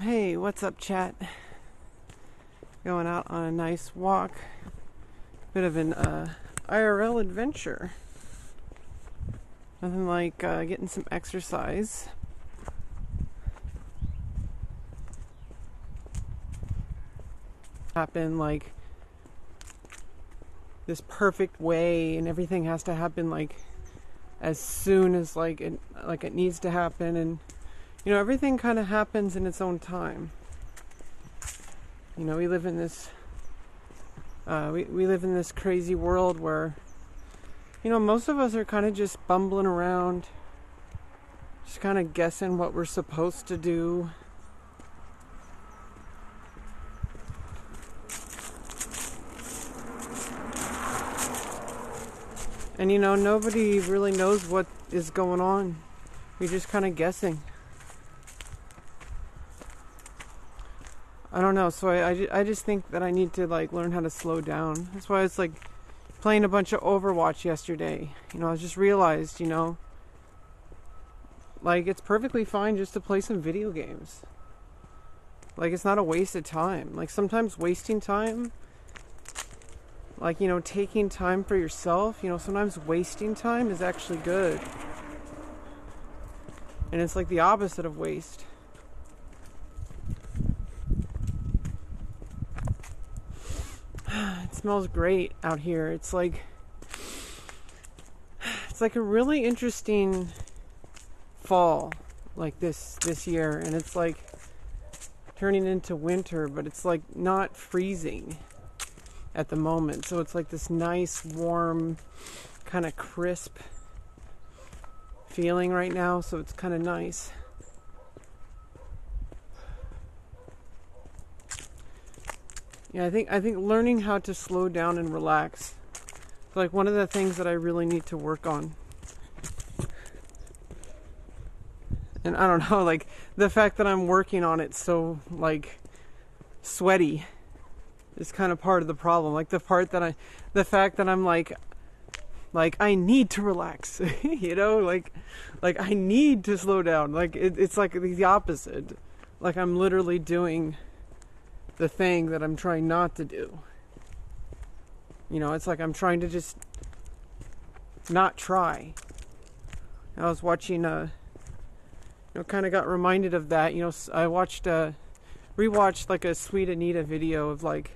Hey, what's up, chat? Going out on a nice walk. Bit of an IRL adventure. Nothing like getting some exercise. Happen like this perfect way, and everything has to happen like as soon as it needs to happen, and you know, everything kind of happens in its own time. You know, we live in this we live in this crazy world where, you know, most of us are kind of just bumbling around, just kind of guessing what we're supposed to do. And you know, nobody really knows what is going on. We're just kind of guessing. I don't know, so I just think that I need to like learn how to slow down. That's why I was like playing a bunch of Overwatch yesterday. You know, I just realized, you know, like it's perfectly fine just to play some video games. Like it's not a waste of time. Like sometimes wasting time, like, you know, taking time for yourself, you know, sometimes wasting time is actually good. And it's like the opposite of waste. It smells great out here. It's like a really interesting fall like this year, and it's like turning into winter, but it's like not freezing at the moment. So it's like this nice, warm, kind of crisp feeling right now, so it's kind of nice. Yeah, I think learning how to slow down and relax is like one of the things that I really need to work on. And I don't know, like the fact that I'm working on it so like sweaty is kind of part of the problem. Like the fact that I'm like I need to relax, you know, like I need to slow down. Like it's like the opposite. Like I'm literally doing the thing that I'm trying not to do. You know, it's like I'm trying to just not try. I was watching, you know, kind of got reminded of that. You know, I rewatched like a Sweet Anita video of like,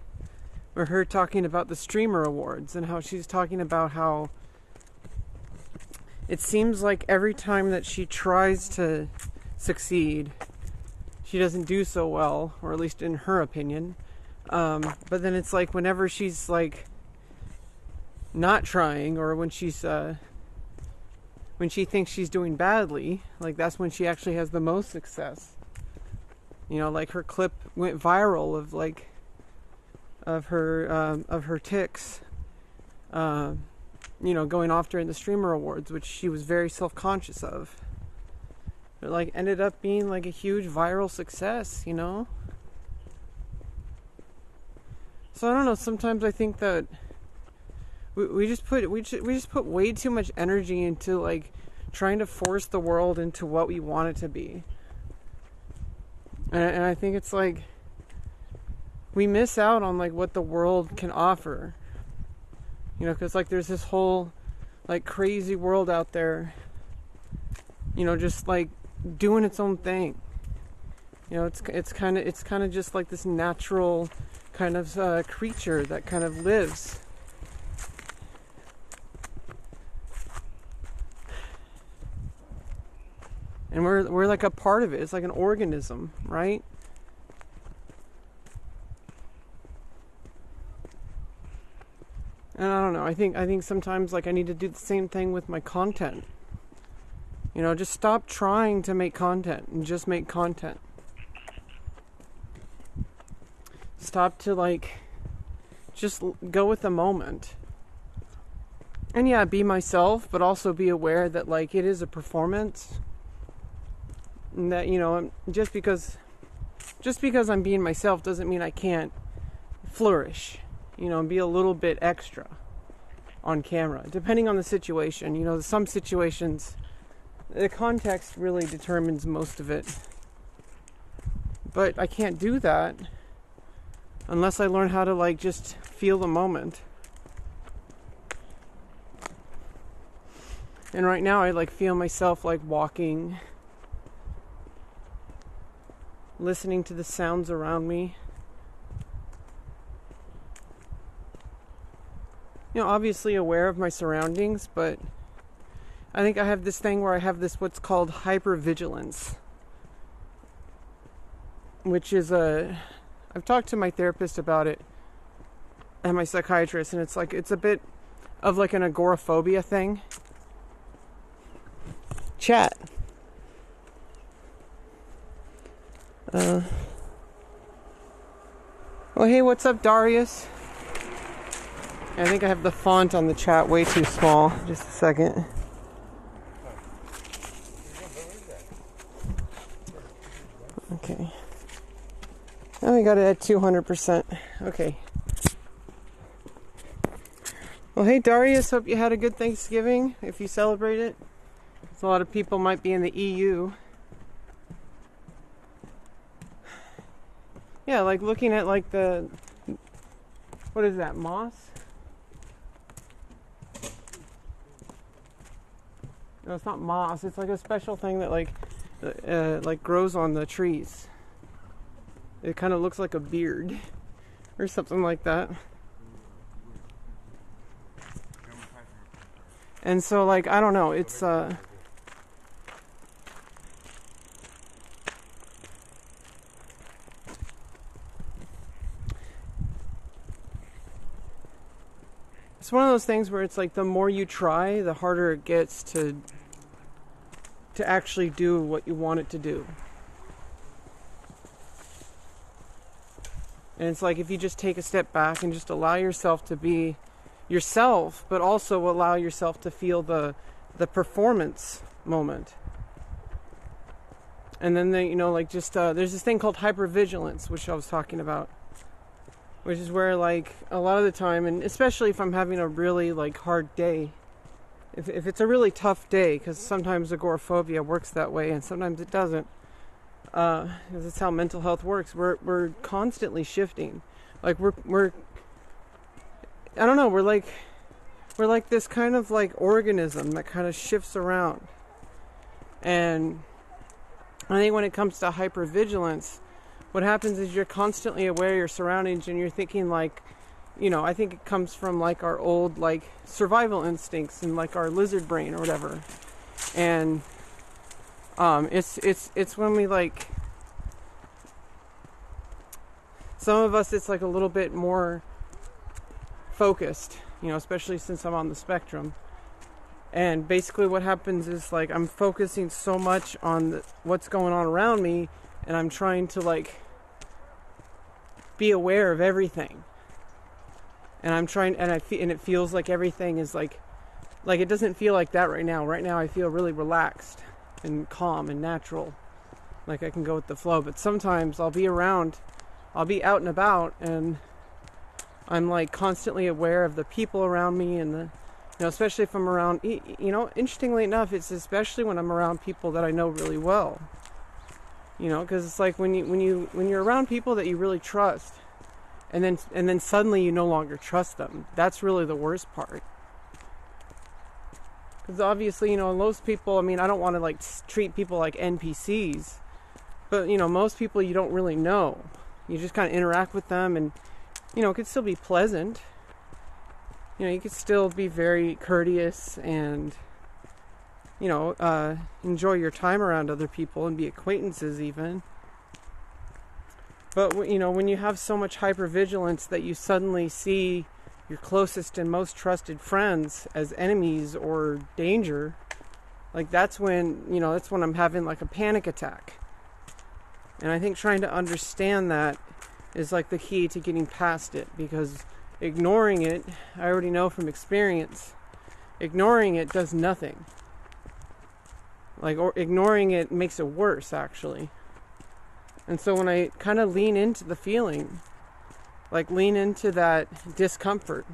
where her talking about the Streamer Awards and how she's talking about how it seems like every time that she tries to succeed, she doesn't do so well, or at least in her opinion. But then it's like whenever she's like not trying, or when she thinks she's doing badly, like that's when she actually has the most success. You know, like her clip went viral of her tics, you know, going off during the Streamer Awards, which she was very self-conscious of. It like ended up being like a huge viral success, you know? So I don't know, sometimes I think that we just put way too much energy into like trying to force the world into what we want it to be. And I think it's like we miss out on like what the world can offer. You know, because like there's this whole like crazy world out there, you know, just like doing its own thing. You know, it's kind of just like this natural kind of creature that kind of lives. And we're like a part of it. It's like an organism, right? And I don't know. I think sometimes like I need to do the same thing with my content. You know, just stop trying to make content and just make content. Stop to like just go with the moment. And yeah, be myself, but also be aware that like it is a performance. And that, you know, just because I'm being myself doesn't mean I can't flourish, you know, and be a little bit extra on camera, depending on the situation. You know, some situations, the context really determines most of it. But I can't do that unless I learn how to like just feel the moment. And right now I like feel myself like walking, listening to the sounds around me. You know, obviously aware of my surroundings, but I think I have this thing where I have this what's called hypervigilance, which is I've talked to my therapist about it and my psychiatrist, and it's like it's a bit of like an agoraphobia thing. Chat. Well, hey, what's up, Darius? I think I have the font on the chat way too small. Just a second. Okay. Now we got it at 200%. Okay. Well, hey, Darius, hope you had a good Thanksgiving, if you celebrate it. A lot of people might be in the EU. Yeah, like looking at like the... What is that, moss? No, it's not moss. It's like a special thing that like grows on the trees. It kind of looks like a beard or something like that. And so like, I don't know, it's it's one of those things where it's like the more you try, the harder it gets to actually do what you want it to do. And it's like if you just take a step back and just allow yourself to be yourself, but also allow yourself to feel the performance moment. And then you know, like just there's this thing called hypervigilance, which I was talking about, which is where like a lot of the time, and especially if I'm having a really like hard day, if it's a really tough day, because sometimes agoraphobia works that way and sometimes it doesn't, because it's how mental health works. We're constantly shifting. Like we're I don't know, we're like this kind of like organism that kind of shifts around. And I think when it comes to hypervigilance, what happens is you're constantly aware of your surroundings and you're thinking like, you know, I think it comes from like our old like survival instincts and like our lizard brain or whatever. And it's when we like, some of us it's like a little bit more focused, you know, especially since I'm on the spectrum. And basically what happens is like I'm focusing so much on what's going on around me, and I'm trying to like be aware of everything. And I'm trying, and it feels like everything is like it doesn't feel like that right now. Right now I feel really relaxed and calm and natural, like I can go with the flow. But sometimes I'll be out and about, and I'm like constantly aware of the people around me, and the, you know, especially if I'm around, you know, interestingly enough, it's especially when I'm around people that I know really well, you know, because it's like when you're around people that you really trust, and then suddenly you no longer trust them. That's really the worst part. Because obviously, you know, most people, I mean, I don't want to like treat people like NPCs, but you know, most people you don't really know. You just kind of interact with them, and you know, it could still be pleasant. You know, you could still be very courteous and, you know, enjoy your time around other people and be acquaintances even. But, you know, when you have so much hypervigilance that you suddenly see your closest and most trusted friends as enemies or danger, like that's when, you know, that's when I'm having like a panic attack. And I think trying to understand that is like the key to getting past it, because ignoring it, I already know from experience, ignoring it does nothing. Like, or ignoring it makes it worse, actually. And so when I kind of lean into the feeling, like lean into that discomfort,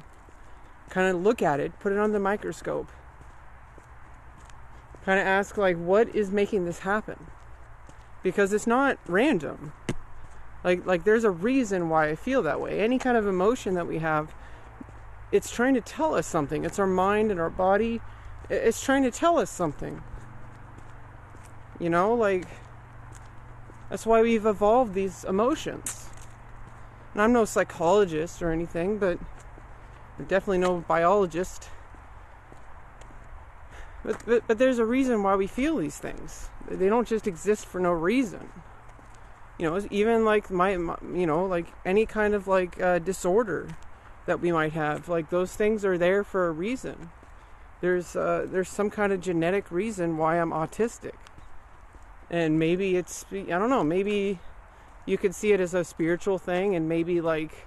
kind of look at it, put it on the microscope, kind of ask like, what is making this happen? Because it's not random. Like there's a reason why I feel that way. Any kind of emotion that we have, it's trying to tell us something. It's our mind and our body. It's trying to tell us something. You know, like, that's why we've evolved these emotions. And I'm no psychologist or anything, but I'm definitely no biologist. But there's a reason why we feel these things. They don't just exist for no reason. You know, even like like any kind of like disorder that we might have, like those things are there for a reason. There's some kind of genetic reason why I'm autistic. And maybe it's, I don't know, maybe you could see it as a spiritual thing, and maybe like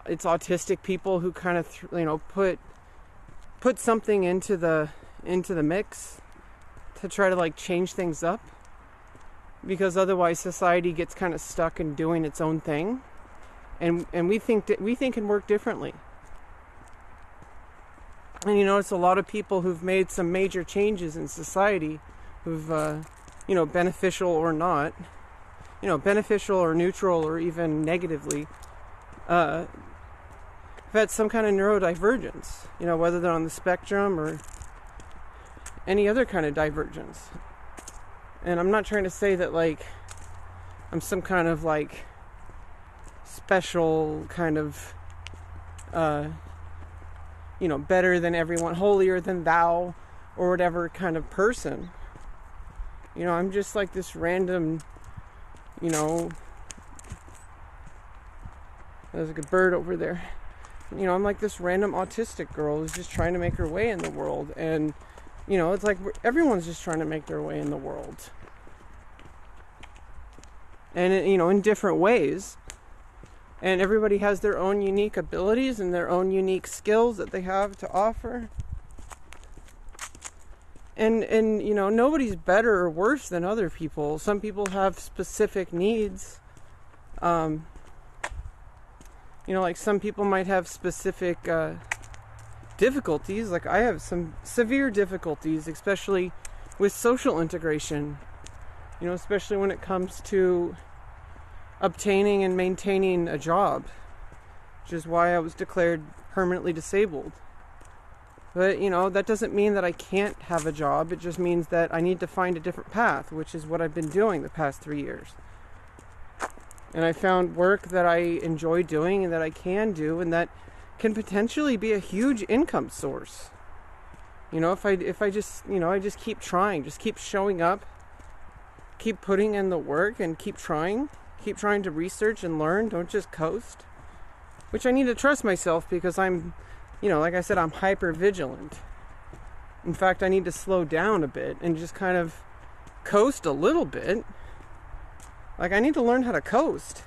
it's autistic people who kind of put something into the mix to try to like change things up, because otherwise society gets kind of stuck in doing its own thing, and we think can work differently. And you know, it's a lot of people who've made some major changes in society, who've beneficial or not, beneficial or neutral or even negatively, have had some kind of neurodivergence, whether they're on the spectrum or any other kind of divergence. And I'm not trying to say that like I'm some kind of like special kind of better than everyone, holier than thou, or whatever kind of person. I'm just like this random, there's like a bird over there. I'm like this random autistic girl who's just trying to make her way in the world. And, it's like everyone's just trying to make their way in the world. And, in different ways. And everybody has their own unique abilities and their own unique skills that they have to offer. And nobody's better or worse than other people. Some people have specific needs. Like some people might have specific difficulties. Like I have some severe difficulties, especially with social integration. Especially when it comes to obtaining and maintaining a job, which is why I was declared permanently disabled. But, that doesn't mean that I can't have a job. It just means that I need to find a different path, which is what I've been doing the past 3 years. And I found work that I enjoy doing and that I can do, and that can potentially be a huge income source. If I just keep trying, just keep showing up, keep putting in the work and keep trying to research and learn, don't just coast. Which I need to trust myself, because I'm like I said, I'm hyper vigilant. In fact, I need to slow down a bit and just kind of coast a little bit. Like I need to learn how to coast.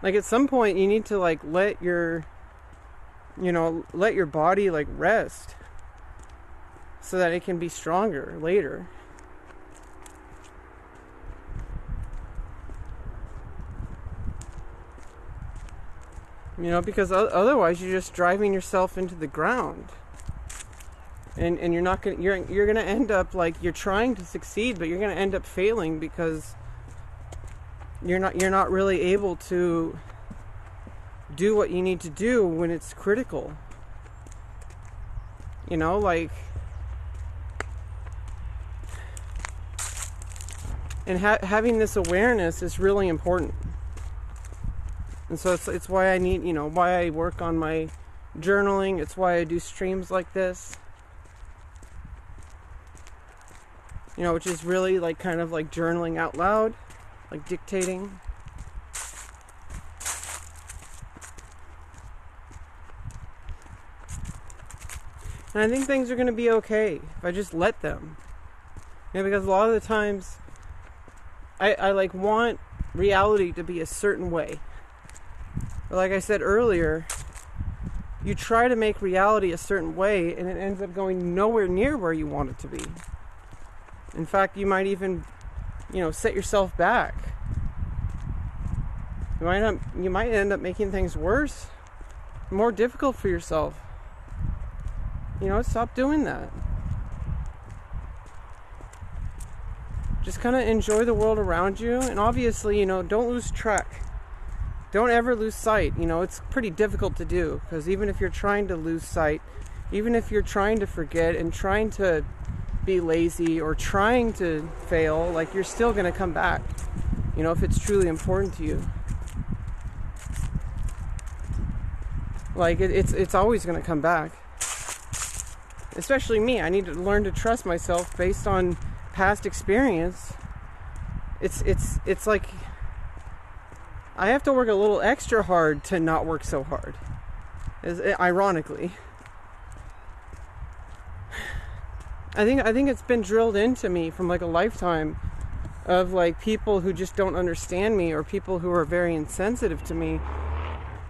Like at some point you need to like let your body like rest so that it can be stronger later. Because otherwise you're just driving yourself into the ground, and you're not gonna you're gonna end up like you're trying to succeed, but you're gonna end up failing because you're not really able to do what you need to do when it's critical. And having this awareness is really important. And so it's why I need, why I work on my journaling. It's why I do streams like this. Which is really like kind of like journaling out loud, like dictating. And I think things are going to be okay if I just let them. Because a lot of the times I like want reality to be a certain way. But like I said earlier, you try to make reality a certain way and it ends up going nowhere near where you want it to be. In fact, you might even, set yourself back. You might end up making things worse, more difficult for yourself. Stop doing that. Just kind of enjoy the world around you. And obviously, you know, don't lose track. Don't ever lose sight. You know, it's pretty difficult to do, because even if you're trying to lose sight, even if you're trying to forget and trying to be lazy or trying to fail, like, you're still going to come back, you know, if it's truly important to you. Like, it's always going to come back. Especially me. I need to learn to trust myself based on past experience. It's like I have to work a little extra hard to not work so hard. Ironically. I think it's been drilled into me from like a lifetime of like people who just don't understand me, or people who are very insensitive to me,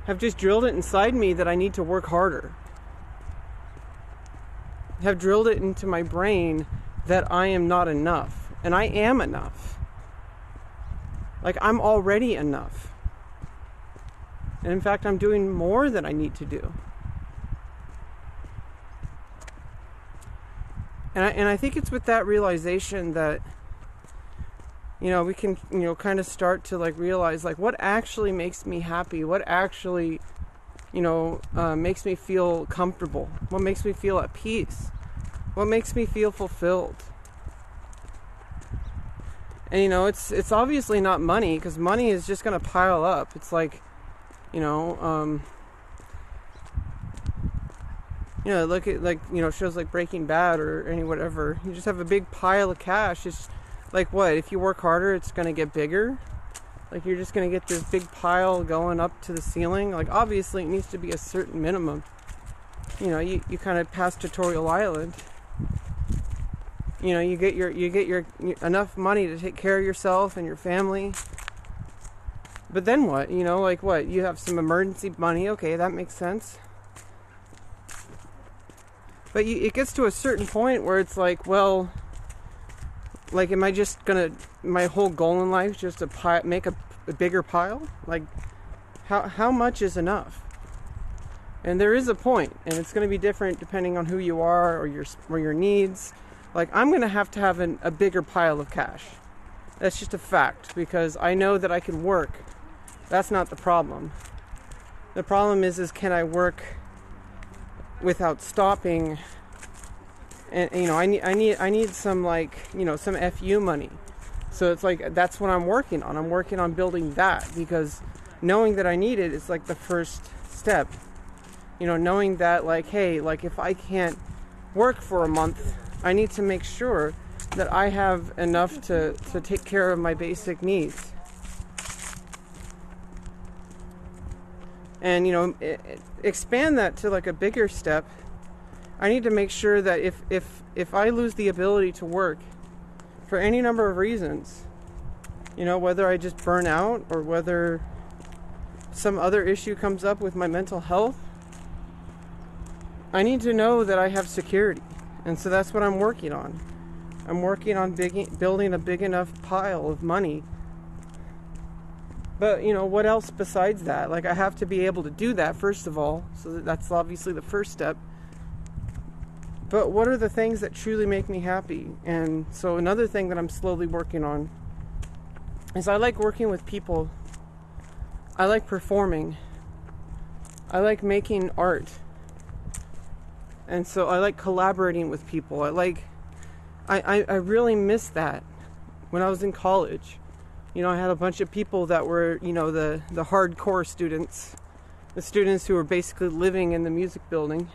have just drilled it inside me that I need to work harder. Have drilled it into my brain that I am not enough. And I am enough. Like, I'm already enough. And in fact, I'm doing more than I need to do. And I think it's with that realization that, you know, we can, you know, kind of start to like realize like what actually makes me happy, what actually, you know, makes me feel comfortable, what makes me feel at peace, what makes me feel fulfilled. And you know, it's obviously not money, because money is just going to pile up. It's like, you know, look at like, you know, shows like Breaking Bad or any whatever. You just have a big pile of cash. It's like, what, if you work harder, it's going to get bigger? Like, you're just going to get this big pile going up to the ceiling? Like, obviously it needs to be a certain minimum. You know, you kind of pass Tutorial Island. You know, you get your enough money to take care of yourself and your family. But then what? You know, like what? You have some emergency money. Okay, that makes sense. But it gets to a certain point where it's like, well, like, am I just gonna, my whole goal in life just to make a bigger pile? Like, how much is enough? And there is a point, and it's going to be different depending on who you are or your needs. Like, I'm going to have a bigger pile of cash. That's just a fact, because I know that I can work. That's not the problem. The problem is can I work without stopping? And you know, I need some, like, you know, some FU money. So it's like, that's what I'm working on. I'm working on building that, because knowing that I need it is like the first step. You know, knowing that, like, hey, like, if I can't work for a month, I need to make sure that I have enough to take care of my basic needs. And, you know, expand that to like a bigger step. I need to make sure that if I lose the ability to work for any number of reasons, you know, whether I just burn out or whether some other issue comes up with my mental health, I need to know that I have security. And so that's what I'm working on. I'm working on building a big enough pile of money. But, you know, what else besides that? Like, I have to be able to do that, first of all. So that's obviously the first step. But what are the things that truly make me happy? And so another thing that I'm slowly working on is I like working with people. I like performing. I like making art. And so I like collaborating with people. I really miss that when I was in college. You know, I had a bunch of people that were, you know, the hardcore students. The students who were basically living in the music building.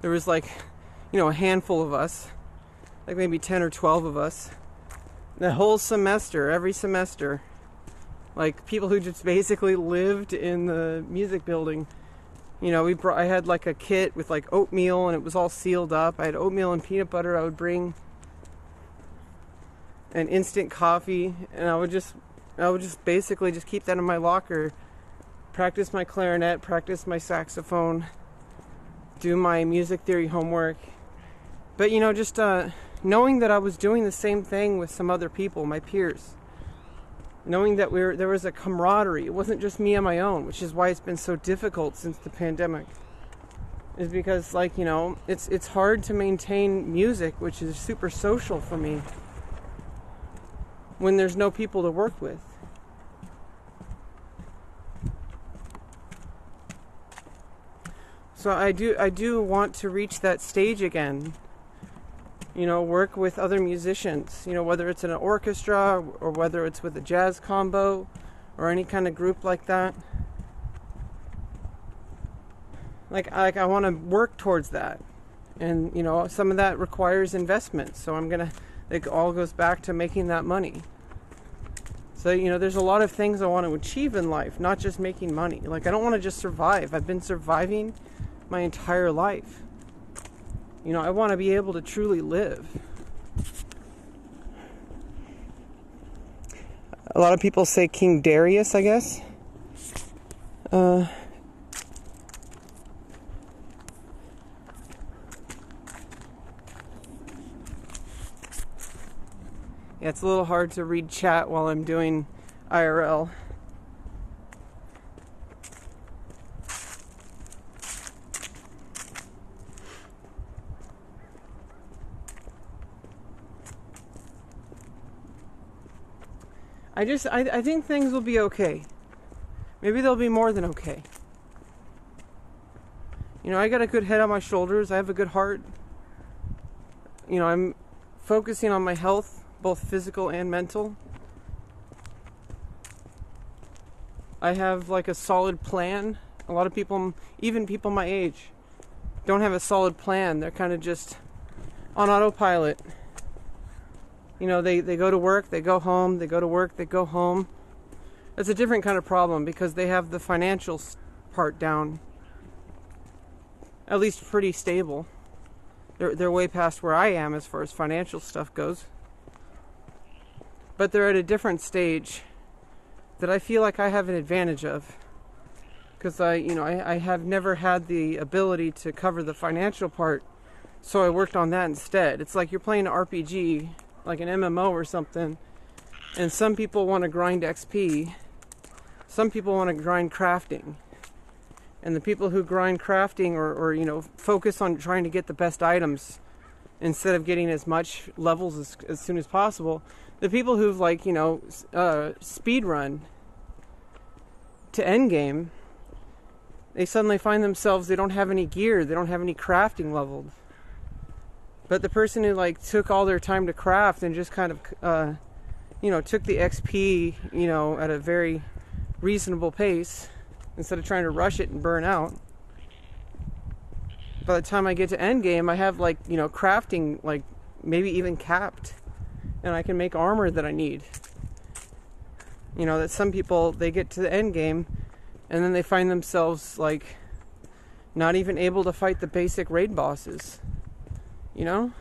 There was like, you know, a handful of us. Like maybe 10 or 12 of us. The whole semester, every semester. Like, people who just basically lived in the music building. You know, I had like a kit with like oatmeal, and it was all sealed up. I had oatmeal and peanut butter. I would bring an instant coffee, and I would just basically just keep that in my locker, practice my clarinet, practice my saxophone, do my music theory homework. But, you know, just knowing that I was doing the same thing with some other people, my peers. Knowing that there was a camaraderie. It wasn't just me on my own, which is why it's been so difficult since the pandemic. Is because, like, you know, it's hard to maintain music, which is super social for me. when there's no people to work with. So I do want to reach that stage again. You know, work with other musicians, you know, whether it's in an orchestra or whether it's with a jazz combo or any kind of group like that. Like I want to work towards that. And, you know, some of that requires investment. So it all goes back to making that money. So, you know, there's a lot of things I want to achieve in life, not just making money. Like, I don't want to just survive. I've been surviving my entire life. You know, I want to be able to truly live. A lot of people say King Darius, I guess. Yeah, it's a little hard to read chat while I'm doing IRL. I think things will be okay. Maybe they'll be more than okay. You know, I got a good head on my shoulders. I have a good heart. You know, I'm focusing on my health, both physical and mental. I have like a solid plan. A lot of people, even people my age, don't have a solid plan. They're kind of just on autopilot. You know, they go to work, they go home, they go to work, they go home. It's a different kind of problem because they have the financial part down. At least pretty stable. They're way past where I am as far as financial stuff goes. But they're at a different stage that I feel like I have an advantage of. Because I have never had the ability to cover the financial part, so I worked on that instead. It's like you're playing an RPG, like an MMO or something, and some people want to grind XP, some people want to grind crafting, and the people who grind crafting or you know, focus on trying to get the best items instead of getting as much levels as soon as possible, the people who've, like, you know, speed run to endgame, they suddenly find themselves, they don't have any gear, they don't have any crafting leveled. But the person who, like, took all their time to craft and just kind of, you know, took the XP, you know, at a very reasonable pace instead of trying to rush it and burn out. By the time I get to endgame, I have, like, you know, crafting, like, maybe even capped. And I can make armor that I need. You know, that some people, they get to the endgame and then they find themselves, like, not even able to fight the basic raid bosses. You know?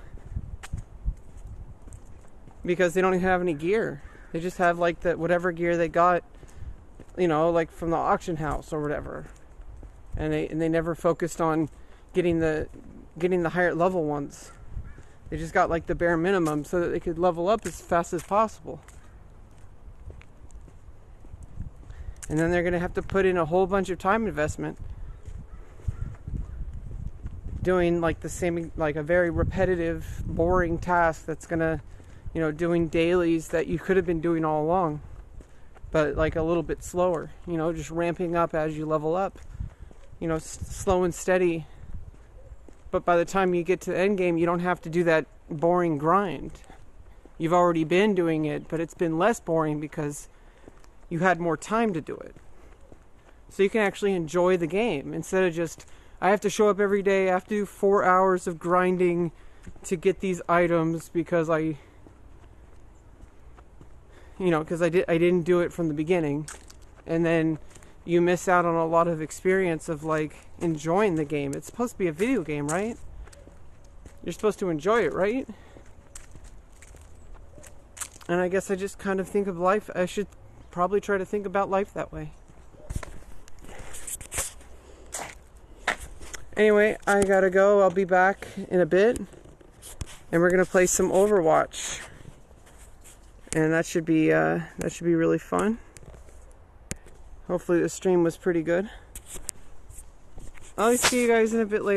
Because they don't even have any gear. They just have, like, the whatever gear they got, you know, like from the auction house or whatever. And they never focused on getting the higher level ones. They just got, like, the bare minimum so that they could level up as fast as possible. And then they're going to have to put in a whole bunch of time investment doing, like, the same, like, a very repetitive, boring task that's going to, you know, doing dailies that you could have been doing all along, but, like, a little bit slower, you know, just ramping up as you level up, you know, slow and steady. But by the time you get to the end game, you don't have to do that boring grind. You've already been doing it, but it's been less boring because you had more time to do it. So you can actually enjoy the game instead of just, I have to show up every day, I have to do 4 hours of grinding to get these items because I didn't do it from the beginning. And then you miss out on a lot of experience of, like, enjoying the game. It's supposed to be a video game, right? You're supposed to enjoy it, right? And I guess I just kind of think of life, I should probably try to think about life that way. Anyway, I gotta go. I'll be back in a bit. And we're gonna play some Overwatch. And that should be really fun. Hopefully the stream was pretty good. I'll see you guys in a bit later.